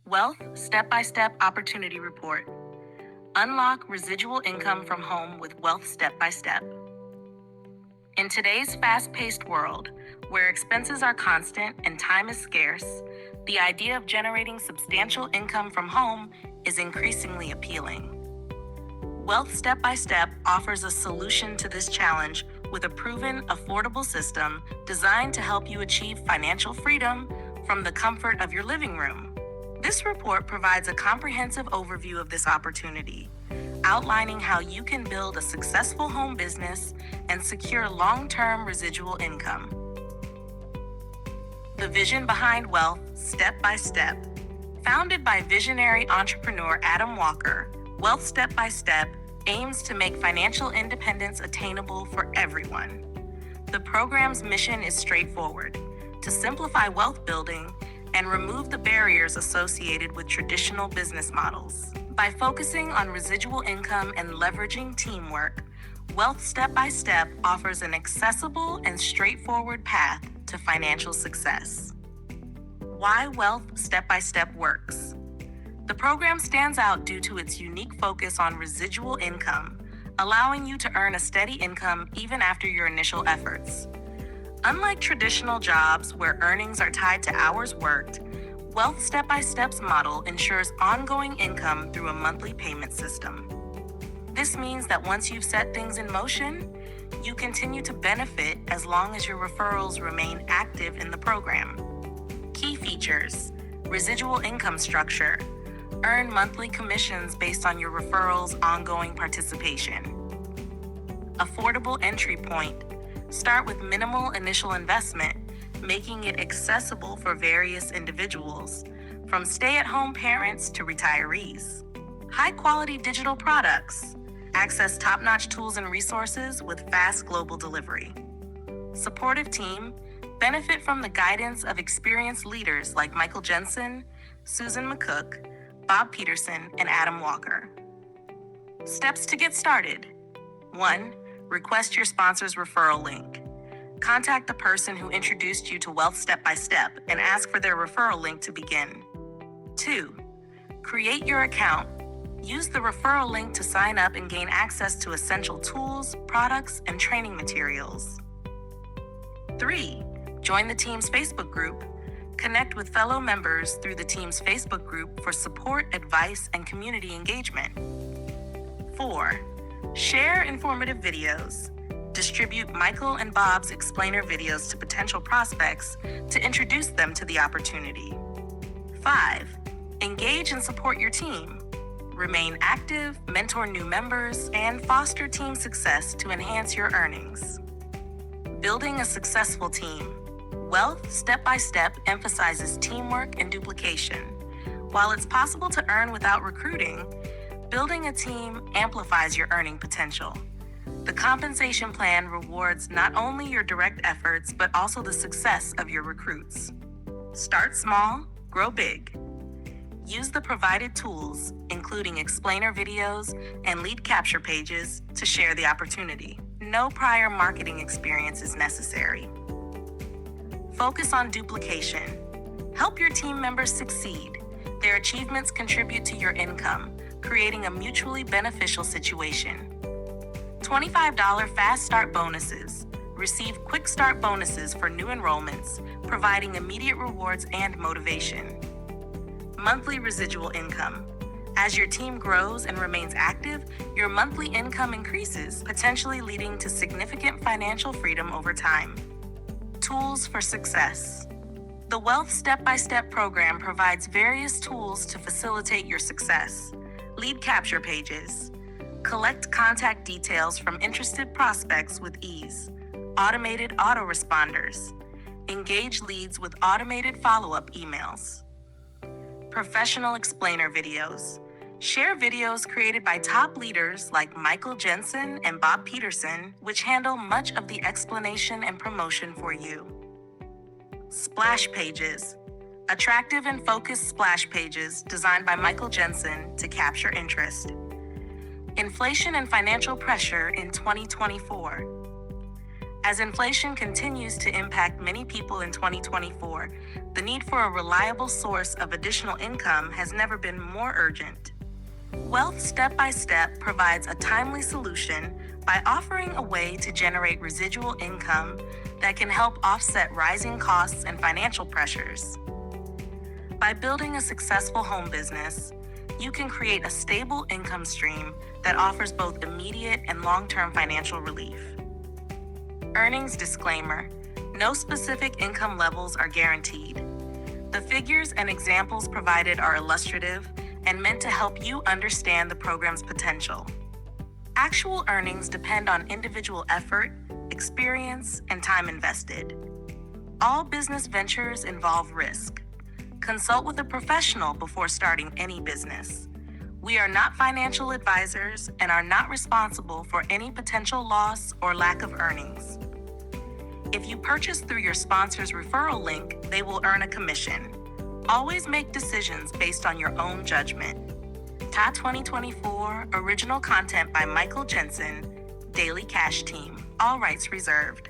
Wealth Step-by-Step Opportunity Report. Unlock residual income from home with Wealth Step-by-Step. In today's fast-paced world, where expenses are constant and time is scarce, the idea of generating substantial income from home is increasingly appealing. Wealth Step-by-Step offers a solution to this challenge with a proven, affordable system designed to help you achieve financial freedom from the comfort of your living room. This report provides a comprehensive overview of this opportunity, outlining how you can build a successful home business and secure long-term residual income. The vision behind Wealth Step by Step. Founded by visionary entrepreneur Adam Walker, Wealth Step by Step aims to make financial independence attainable for everyone. The program's mission is straightforward: to simplify wealth building and remove the barriers associated with traditional business models. By focusing on residual income and leveraging teamwork, Wealth Step by Step offers an accessible and straightforward path to financial success. Why Wealth Step by Step works. The program stands out due to its unique focus on residual income, allowing you to earn a steady income even after your initial efforts. Unlike traditional jobs where earnings are tied to hours worked, Wealth Step by Step's model ensures ongoing income through a monthly payment system. This means that once you've set things in motion, you continue to benefit as long as your referrals remain active in the program. Key features: residual income structure. Earn monthly commissions based on your referrals' ongoing participation. Affordable entry point. Start with minimal initial investment, making it accessible for various individuals, from stay-at-home parents to retirees. High-quality digital products. Access top-notch tools and resources with fast global delivery. Supportive team. Benefit from the guidance of experienced leaders like Michael Jensen, Susan McCook, Bob Peterson, and Adam Walker. Steps to get started. 1. Request your sponsor's referral link. Contact the person who introduced you to Wealth Step by Step and ask for their referral link to begin. 2. Create your account. Use the referral link to sign up and gain access to essential tools, products, and training materials. 3. Join the team's Facebook group. Connect with fellow members through the team's Facebook group for support, advice, and community engagement. 4. Share informative videos. Distribute Michael and Bob's explainer videos to potential prospects to introduce them to the opportunity. 5. Engage and support your team. Remain active, mentor new members, and foster team success to enhance your earnings. Building a successful team. Wealth Step by Step emphasizes teamwork and duplication. While it's possible to earn without recruiting, building a team amplifies your earning potential. The compensation plan rewards not only your direct efforts, but also the success of your recruits. Start small, grow big. Use the provided tools, including explainer videos and lead capture pages, to share the opportunity. No prior marketing experience is necessary. Focus on duplication. Help your team members succeed. Their achievements contribute to your income, creating a mutually beneficial situation. $25 Fast Start Bonuses. Receive quick start bonuses for new enrollments, providing immediate rewards and motivation. Monthly residual income. As your team grows and remains active, your monthly income increases, potentially leading to significant financial freedom over time. Tools for success. The Wealth Step-by-Step program provides various tools to facilitate your success. Lead capture pages. Collect contact details from interested prospects with ease. Automated autoresponders. Engage leads with automated follow-up emails. Professional explainer videos. Share videos created by top leaders like Michael Jensen and Bob Peterson, which handle much of the explanation and promotion for you. Splash pages. Attractive and focused splash pages designed by Michael Jensen to capture interest. Inflation and financial pressure in 2024. As inflation continues to impact many people in 2024, the need for a reliable source of additional income has never been more urgent. Wealth Step by Step provides a timely solution by offering a way to generate residual income that can help offset rising costs and financial pressures. By building a successful home business, you can create a stable income stream that offers both immediate and long-term financial relief. Earnings disclaimer: no specific income levels are guaranteed. The figures and examples provided are illustrative and meant to help you understand the program's potential. Actual earnings depend on individual effort, experience, and time invested. All business ventures involve risk. Consult with a professional before starting any business. We are not financial advisors and are not responsible for any potential loss or lack of earnings. If you purchase through your sponsor's referral link, they will earn a commission. Always make decisions based on your own judgment. Ta 2024 original content by Michael Jensen, Daily Cash Team. All rights reserved.